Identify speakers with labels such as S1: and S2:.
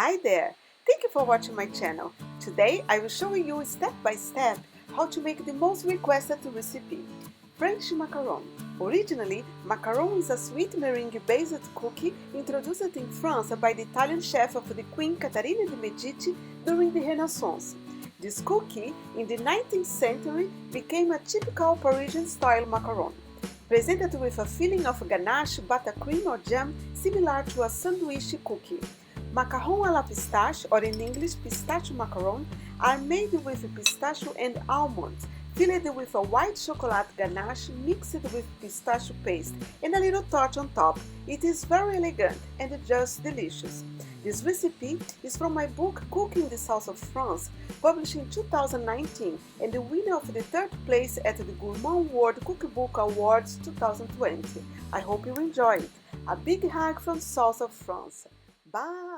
S1: Hi there! Thank you for watching my channel. Today I will show you step by step how to make the most requested recipe, French macaron. Originally, macaron is a sweet meringue-based cookie introduced in France by the Italian chef of the Queen Caterina de' Medici during the Renaissance. This cookie, in the 19th century, became a typical Parisian-style macaron, presented with a filling of ganache, buttercream or jam similar to a sandwich cookie. Macaron à la pistache, or in English pistachio macaron, are made with pistachio and almonds, filled with a white chocolate ganache mixed with pistachio paste and a little touch on top. It is very elegant and just delicious. This recipe is from my book Cooking the South of France, published in 2019 and the winner of the third place at the Gourmand World Cookbook Awards 2020. I hope you enjoy it. A big hug from South of France. Bye!